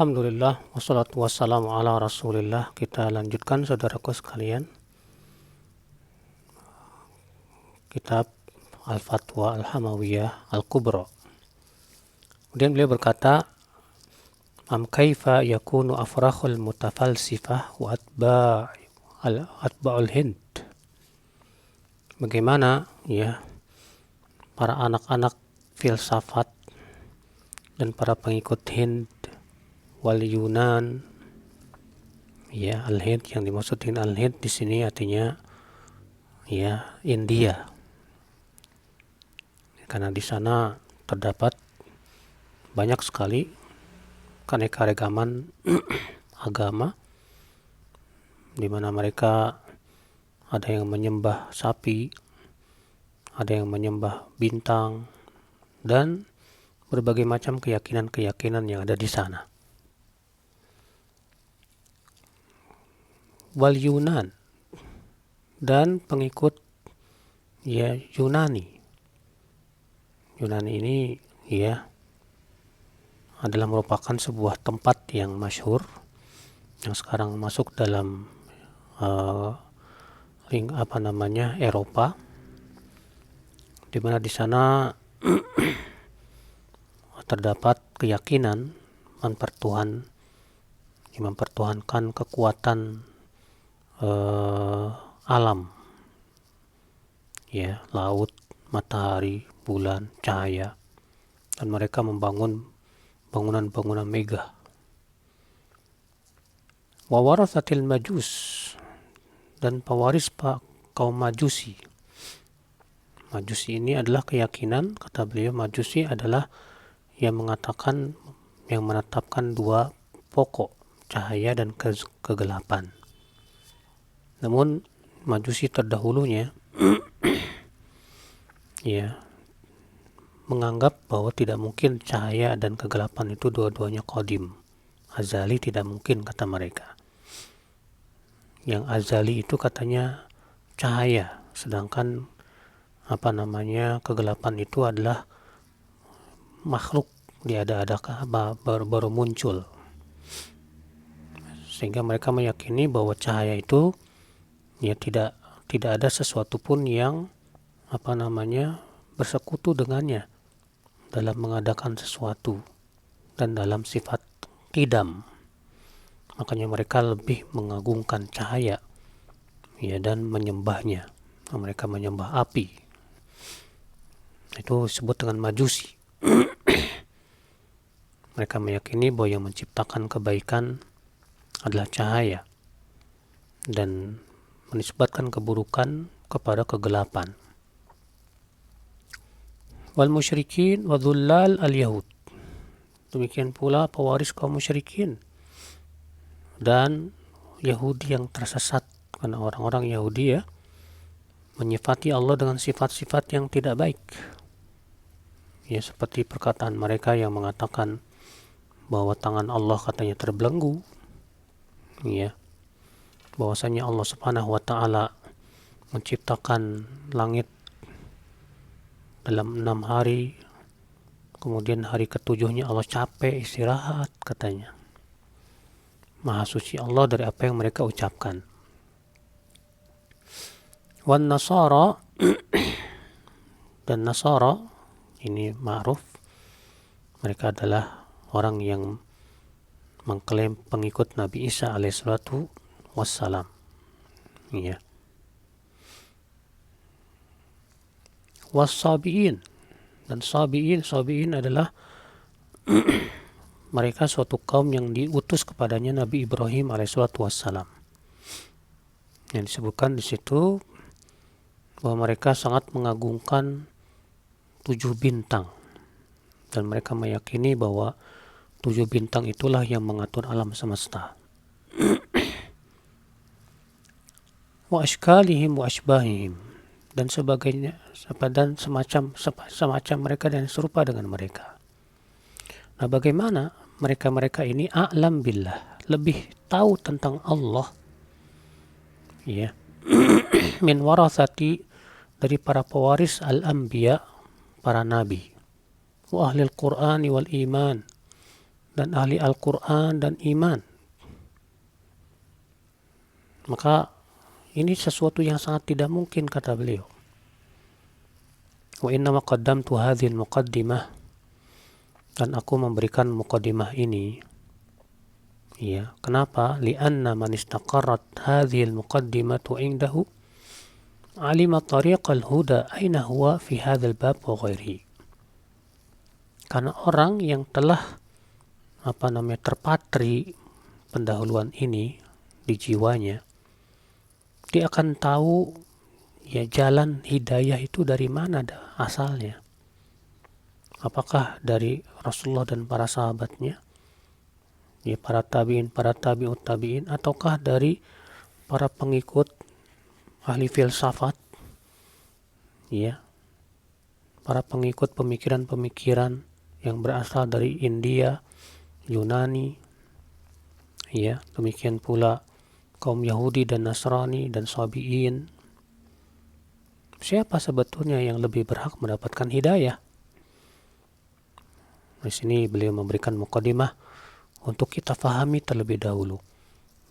Alhamdulillah, wassalatu wassalamu ala rasulillah. Kita lanjutkan saudaraku sekalian kitab Al-Fatwa Al-Hamawiyah Al-Kubra. Kemudian beliau berkata, kaifa yakunu afrakhul mutafalsifah wa atba'ul Hind. Bagaimana ya para anak-anak filsafat dan para pengikut Hind wal Yunan, ya al-Hind, yang dimaksud dengan al-Hind di sini artinya ya India, karena di sana terdapat banyak sekali keanekaragaman agama, di mana mereka ada yang menyembah sapi, ada yang menyembah bintang, dan berbagai macam keyakinan-keyakinan yang ada di sana. Wal Yunan, dan pengikut ya Yunani. Yunani ini ya adalah merupakan sebuah tempat yang masyhur yang sekarang masuk dalam Eropa, di mana di sana terdapat keyakinan mempertuhankan kekuatan alam, ya, laut, matahari, bulan, cahaya, dan mereka membangun bangunan-bangunan megah. Wa warathatil majus, dan pewaris kaum Majusi. Majusi ini adalah keyakinan, kata beliau, Majusi adalah yang menetapkan dua pokok, cahaya dan kegelapan. Namun Majusi terdahulunya ya menganggap bahwa tidak mungkin cahaya dan kegelapan itu dua-duanya qadim, azali, tidak mungkin, kata mereka. Yang azali itu katanya cahaya, sedangkan kegelapan itu adalah makhluk diada-adakan, baru muncul. Sehingga mereka meyakini bahwa cahaya itu ya tidak ada sesuatu pun yang bersekutu dengannya dalam mengadakan sesuatu dan dalam sifat qidam. Makanya mereka lebih mengagungkan cahaya ya dan menyembahnya. Mereka menyembah api. Itu disebut dengan Majusi. Mereka meyakini bahwa yang menciptakan kebaikan adalah cahaya dan menisbatkan keburukan kepada kegelapan. Wal musyrikin wa dhullal al-yahud. Demikian pula pewaris kaum musyrikin dan Yahudi yang tersesat, karena orang-orang Yahudi ya menyifati Allah dengan sifat-sifat yang tidak baik. Ya, seperti perkataan mereka yang mengatakan bahwa tangan Allah katanya terbelenggu. Ya. Bahwasanya Allah Subhanahu wa taala menciptakan langit dalam 6 hari, kemudian hari ke-7-nya Allah capek istirahat, katanya. Maha suci Allah dari apa yang mereka ucapkan. Wan Nasara dan Nasara ini ma'ruf, mereka adalah orang yang mengklaim pengikut Nabi Isa alaihissalatu wassalam. Ya. Was-Sabi'in, dan Sabi'in adalah mereka suatu kaum yang diutus kepadanya Nabi Ibrahim alaihissalatu wassalam. Yang disebutkan di situ bahwa mereka sangat mengagungkan 7 bintang, dan mereka meyakini bahwa 7 bintang itulah yang mengatur alam semesta. Wa ashkalihim wa ashbahihim, dan sebagainya, dan semacam mereka dan serupa dengan mereka. Nah, bagaimana mereka ini a'lam billah, lebih tahu tentang Allah, ya, min warathati, dari para pewaris al-anbiya, para nabi, wa ahlil Qur'ani wal iman, dan ahli Al-Quran dan iman. Maka ini sesuatu yang sangat tidak mungkin, kata beliau. Wa innama qaddamtu hadhil muqaddimah, dan aku memberikan muqaddimah ini, ya, kenapa? Lianna man istaqarrat hadhil muqaddimatu indahu alima tariqal huda aina huwa fi hadzal bab wa ghairihi. Karena orang yang telah terpatri pendahuluan ini di jiwanya, dia akan tahu ya jalan hidayah itu dari mana asalnya. Apakah dari Rasulullah dan para sahabatnya, ya para tabi'in, para tabi'ut tabi'in, ataukah dari para pengikut ahli filsafat, ya, para pengikut pemikiran-pemikiran yang berasal dari India, Yunani, ya, demikian pula kaum Yahudi dan Nasrani dan Sabi'in. Siapa sebetulnya yang lebih berhak mendapatkan hidayah? Di sini beliau memberikan muqaddimah untuk kita fahami terlebih dahulu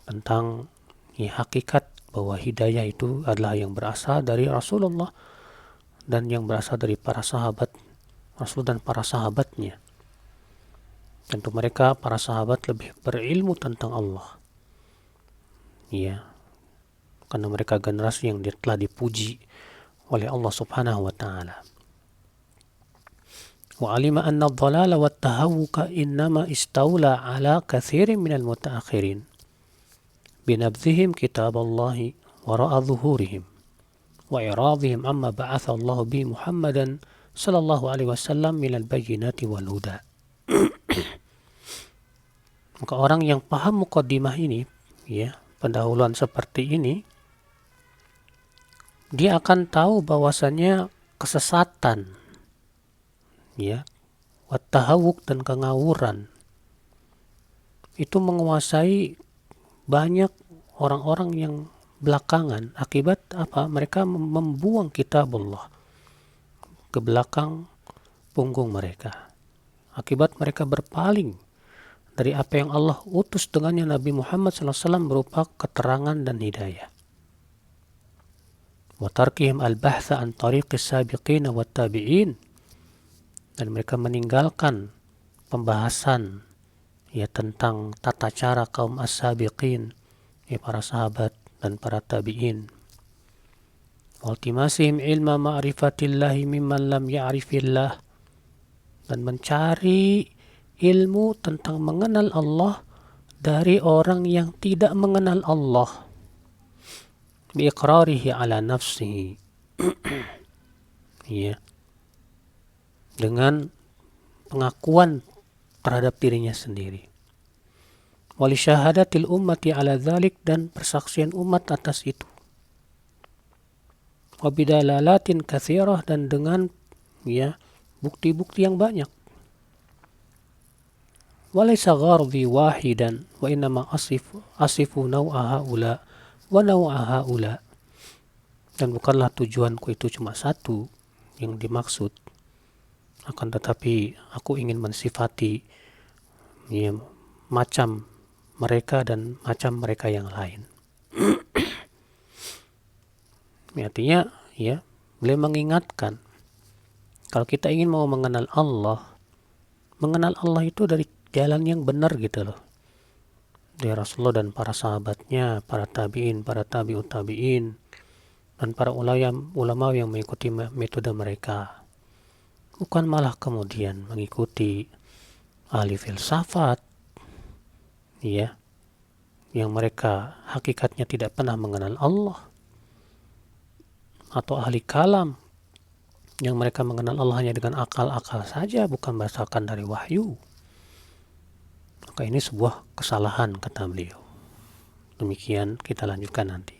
tentang hakikat bahwa hidayah itu adalah yang berasal dari Rasulullah dan yang berasal dari para sahabat Rasul dan para sahabatnya. Tentu mereka, para sahabat, lebih berilmu tentang Allah, ya, karena mereka generasi yang telah dipuji oleh Allah Subhanahu wa ta'ala. Wa alima anna ad-dhalala wa at-tahawuka innama istawla ala kathirin minal mutaakhirin binabdhihim kitab Allahi wara'a dhuhurihim wa iradhihim amma ba'atha Allah bi Muhammadan sallallahu alaihi wasallam minal bayyinati wal huda. Maka orang yang paham muqaddimah ini, ya, pendahuluan seperti ini, dia akan tahu bahwasannya kesesatan, ya, wattahawuk dan kengawuran itu menguasai banyak orang-orang yang belakangan. Akibat apa? Mereka membuang kitabullah ke belakang punggung mereka. Akibat mereka berpaling dari apa yang Allah utus dengannya Nabi Muhammad SAW berupa keterangan dan hidayah. Wa tarkihim al-bahtha an tariqis sabiqin wa tabi'in, dan mereka meninggalkan pembahasan, ya, tentang tata cara kaum as-sabiqin, ya, para sahabat dan para tabi'in. Waltimasihim ilma ma'rifatillahi mimman lam ya'rifillah, dan mencari ilmu tentang mengenal Allah dari orang yang tidak mengenal Allah, biiqrarihi ala nafsihi, ya, dengan pengakuan terhadap dirinya sendiri. Wali syahadatil ummati ala dzalik, dan persaksian umat atas itu. Wa bidalalatin katsirah, dan dengan, ya, bukti-bukti yang banyak. Walaysa ghardi wahidan wa innama asifu naw'a haula wa naw'a haula, dan bukanlah tujuanku itu cuma satu yang dimaksud, akan tetapi aku ingin mensifati, ya, macam mereka dan macam mereka yang lain. Artinya, ya, beliau mengingatkan kalau kita ingin mau mengenal Allah itu dari jalan yang benar, gitu loh, dari Rasulullah dan para sahabatnya, para tabi'in, para tabi'ut tabi'in, dan para ulama yang mengikuti metode mereka. Bukan malah kemudian mengikuti ahli filsafat, ya, yang mereka hakikatnya tidak pernah mengenal Allah, atau ahli kalam yang mereka mengenal Allah hanya dengan akal-akal saja, bukan berdasarkan dari wahyu. Maka ini sebuah kesalahan, kata beliau. Demikian, kita lanjutkan nanti.